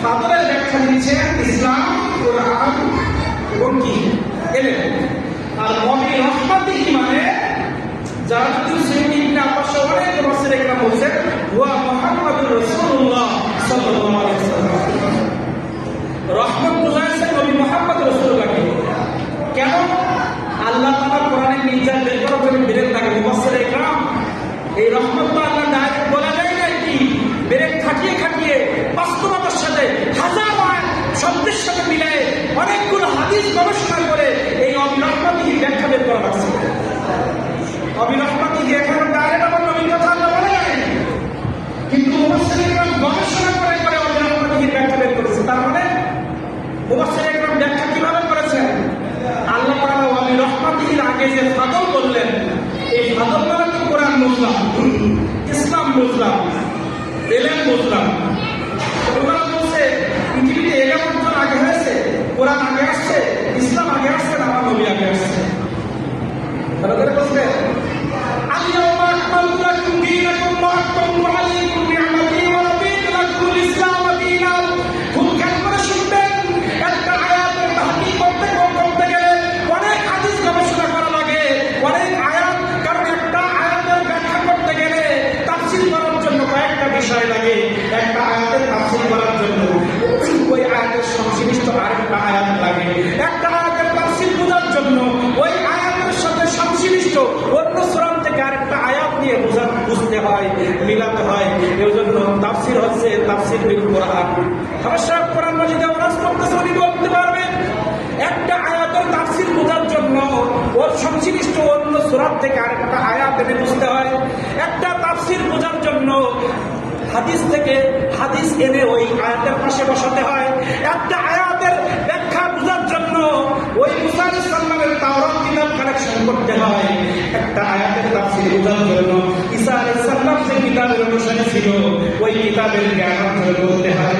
ফাদলের ব্যাখ্যা দিয়েছেন ইসলাম, কোরআন এবং কি এলেম। আর নবী রহমাতিহি মানে যারা মুসলিম ইবনে আব্বাস অনেক মুফাসসির একরাম বলেছেন ওয়া মুহাম্মাদুর রাসূলুল্লাহ সাল্লাল্লাহু আলাইহি ওয়াসাল্লাম। রহমত বুঝাইছে নবী মুহাম্মদ রাসূলুল্লাহকে। কেন? আল্লাহ তাআলা কোরআনে নির্দেশ বের করার জন্য বিরেক থাকে মুফাসসির একরাম। এই রহমত তো আল্লাহ ডাইরেক্ট বলা যায় না, কি বিরেক খাটিয়ে খাটিয়ে বাস্তবতার সাথে হাজার শব্দের সাথে মিলায়ে অনেকগুলো হাদিস গবেষণা করে এই অবিরহমাতিহি ব্যাখ্যা বের করা লাগছে। অবিরহমাতিহি এখানে ডাইরেক্ট আমার নবীর কথা আল্লাহ বলে নাই, কিন্তু মুফাসসির একরাম গবেষণা করে করে অবিরহমাতিহির ব্যাখ্যা বের করেছে। তার মানে মুফাসসির একরাম ব্যাখ্যা কিভাবে করেছেন? আল্লাহ তাআলা অবিরহমাতিহির আগে যে ফাদল বললেন, এই ফাদল মানে তো কোরআন বুঝলাম, ইসলাম বুঝলাম, এলেম বুঝলাম। ওনারা বলছে পৃথিবীতে এলেম অর্জন আগে হয়েছে, কোরআন আগে আসছে, ইসলাম আগে আসছে, না আমার নবী আগে আসছে? তারা বলছে আল-ইয়াওমা আকমালতু লাকুম দীনাকুম ওয়া আতমামতু আলাইকুম নি'মাতি ওয়া রাদিতু লাকুমুল ইসলাম দীনান। খুব খেয়াল করে শুনবেন, একটা আয়াতের তাহকিক করতে গেলে অনেক হাদিস গবেষণা করা লাগে, অনেক আয়াত, কারণ একটা আয়াতের ব্যাখ্যা করতে গেলে তাফসীর করার জন্য কয়েকটা বিষয় লাগে। একটা আয়াতের তাফসীর করার জন্য ওই আয়াতের সংশ্লিষ্ট আরেকটা আয়াত লাগে। একটা আয়াতের তাফসীর বোঝার জন্য ওই আয়াতের সাথে সংশ্লিষ্ট অন্য সূরা থেকে আরেকটা আয়াত নিয়ে বুঝতে হয়, মিলাতে হয়। এর জন্য তাফসীর হচ্ছে তাফসীর বিল কোরআন। সমস্যা কোরআন মাজিদে ওয়াজ করতেছে, উনি বলতে পারবেন একটা আয়াতের তাফসীর বোঝার জন্য ওর সংশ্লিষ্ট অন্য সূরা থেকে আরেকটা আয়াত এনে বুঝতে হয়। একটা তাফসীর বোঝার জন্য হাদিস থেকে হাদিস এনে ওই আয়াতের পাশে বসাতে হয়। একটা আয়াতের ব্যাখ্যা বোঝার জন্য ওই মুসা আলাইহিস সালামের তাওরাত কিতাব কালেকশন করতে হয়। একটা আয়াতের তাফসীর বোঝার জন্য ঈসা আলাইহিস সালাম যে কিতাবের অনুসারী ছিল ওই কিতাবের জ্ঞান অর্জন করতে হয়।